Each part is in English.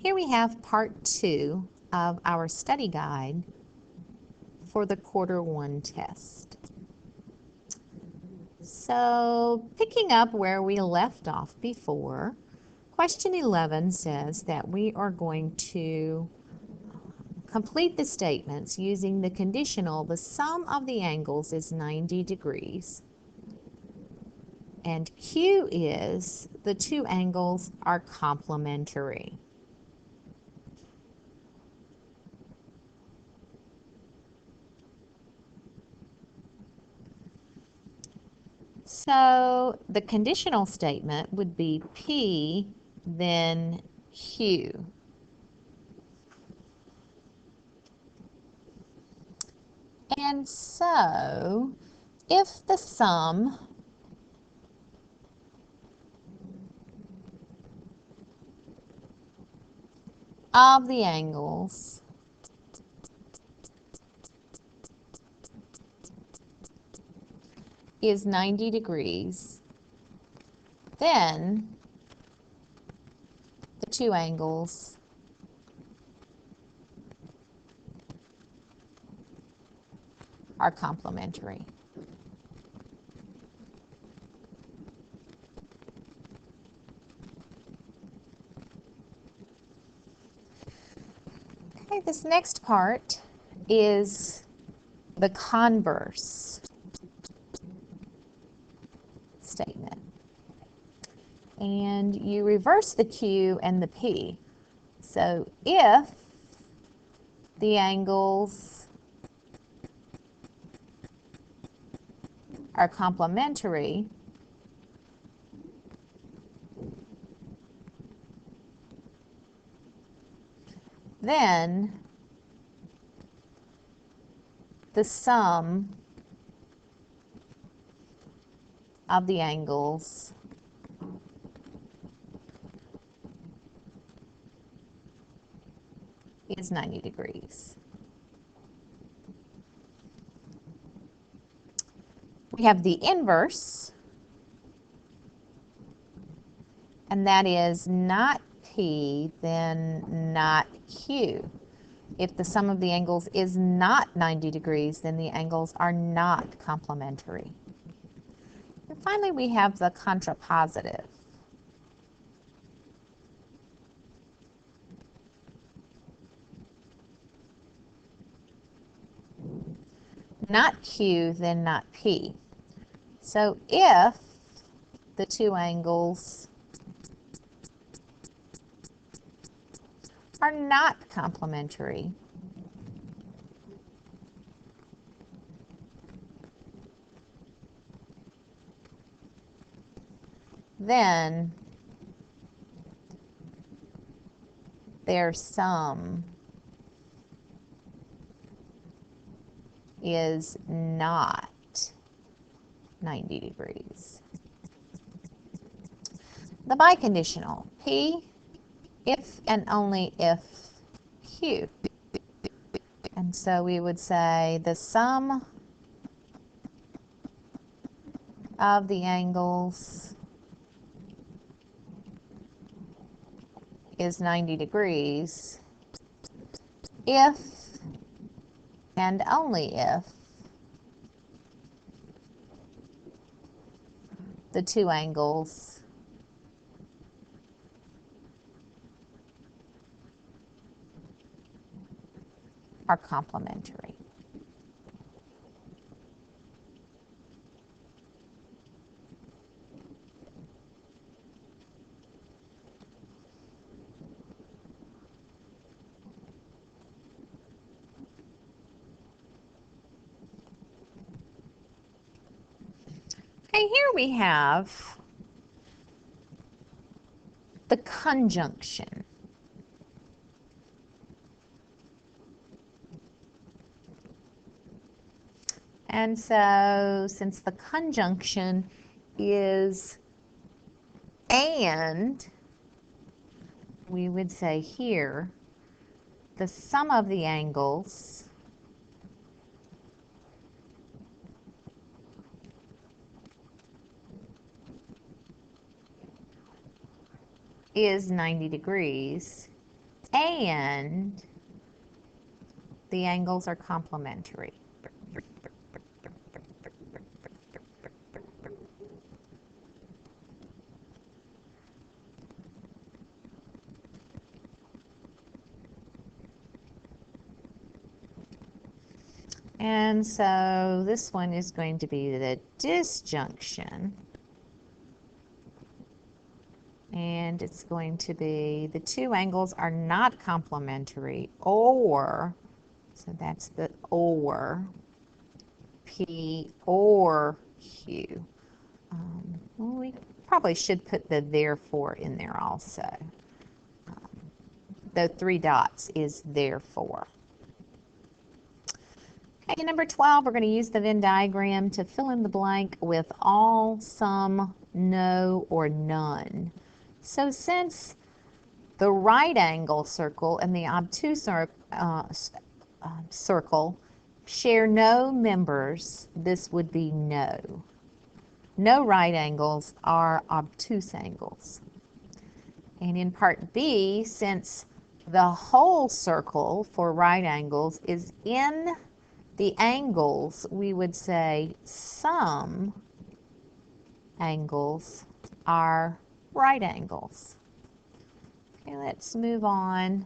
Here we have part 2 of our study guide for the quarter 1 test. So, picking up where we left off before, question 11 says that we are going to complete the statements using the conditional, the sum of the angles is 90 degrees. And Q is the two angles are complementary. So the conditional statement would be P, then Q. And so if the sum of the angles is 90 degrees, then the two angles are complementary. Okay, this next part is the converse statement. And you reverse the Q and the P. So if the angles are complementary, then the sum of the angles is 90 degrees. We have the inverse, and that is not P, then not Q. If the sum of the angles is not 90 degrees, then the angles are not complementary. And finally, we have the contrapositive. Not Q, then not P. So if the two angles are not complementary, then their sum is not 90 degrees. The biconditional, P, if and only if Q. And so we would say the sum of the angles is 90 degrees if and only if the two angles are complementary. Okay, here we have the conjunction. And so since the conjunction is and, we would say here the sum of the angles is 90 degrees and the angles are complementary. And so this one is going to be the disjunction. And it's going to be the two angles are not complementary, or, so that's the or, P or Q. Well, we probably should put the therefore in there also. The 3 dots is therefore. Okay, number 12, we're going to use the Venn diagram to fill in the blank with all, some, no, or none. So since the right angle circle and the obtuse circle share no members, this would be no. No right angles are obtuse angles. And in part B, since the whole circle for right angles is in the angles, we would say some angles are right angles. Okay, let's move on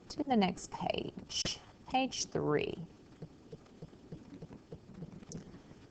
to the next page, page 3.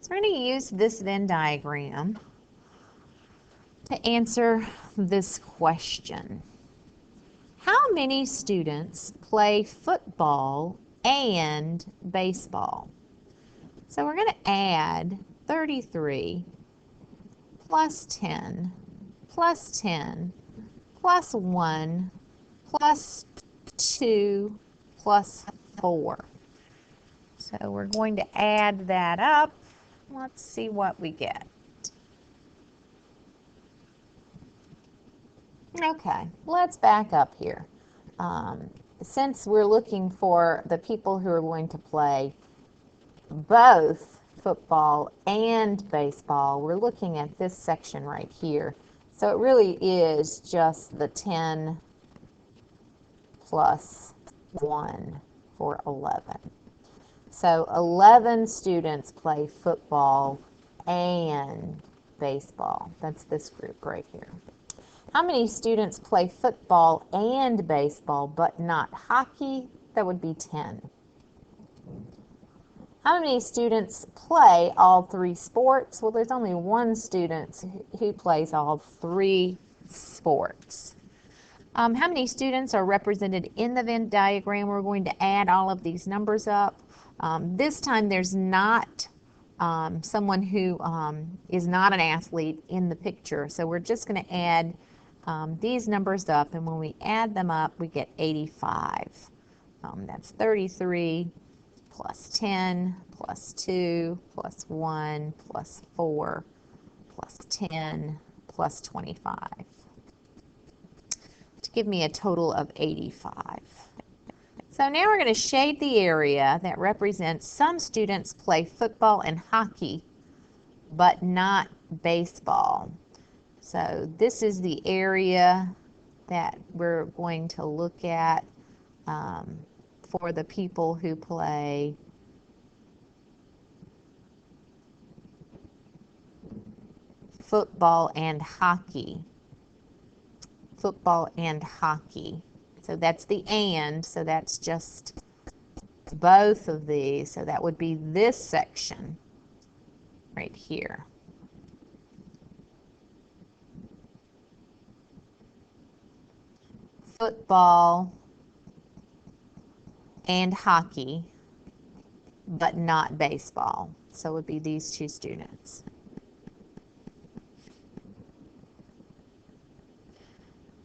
So we're going to use this Venn diagram to answer this question. How many students play football and baseball? So we're going to add 33 plus 10 plus 10 plus 1 plus 2 plus 4. So we're going to add that up. Let's see what we get. Okay, let's back up here. Since we're looking for the people who are going to play both football and baseball, we're looking at this section right here. So it really is just the 10 plus 1 for 11. So 11 students play football and baseball. That's this group right here. How many students play football and baseball but not hockey? That would be 10. How many students play all 3 sports? Well, there's only one student who plays all 3 sports. How many students are represented in the Venn diagram? We're going to add all of these numbers up. This time there's not someone who is not an athlete in the picture. So we're just going to add these numbers up, and when we add them up, we get 85. That's 33 plus 10 plus 2 plus 1 plus 4 plus 10 plus 25 to give me a total of 85. So now we're going to shade the area that represents some students play football and hockey, but not baseball. So this is the area that we're going to look at for the people who play football and hockey. Football and hockey. So that's the and, so that's just both of these. So that would be this section right here. Football and hockey, but not baseball. So it would be these 2 students.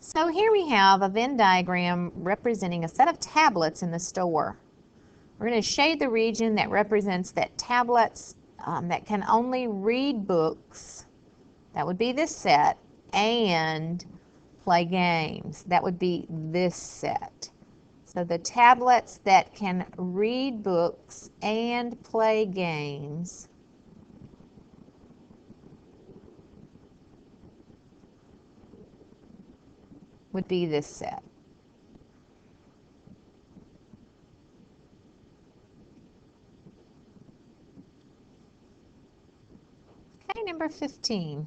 So here we have a Venn diagram representing a set of tablets in the store. We're going to shade the region that represents that tablets that can only read books. That would be this set, and play games. That would be this set. So the tablets that can read books and play games would be this set. Number 15.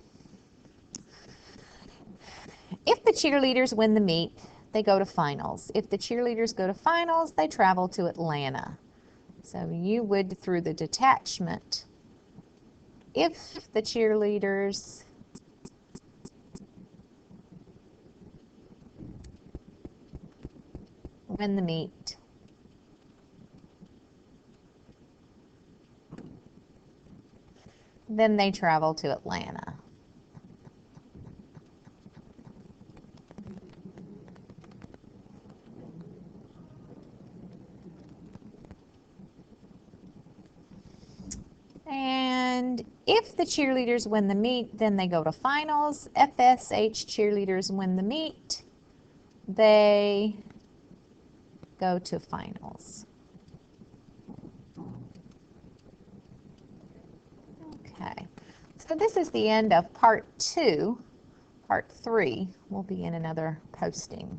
If the cheerleaders win the meet, they go to finals. If the cheerleaders go to finals, they travel to Atlanta. So you would, through the detachment, if the cheerleaders win the meet, then they travel to Atlanta. And if the cheerleaders win the meet, then they go to finals. FSH cheerleaders win the meet, they go to finals. Okay, so this is the end of part 2. Part 3 will be in another posting.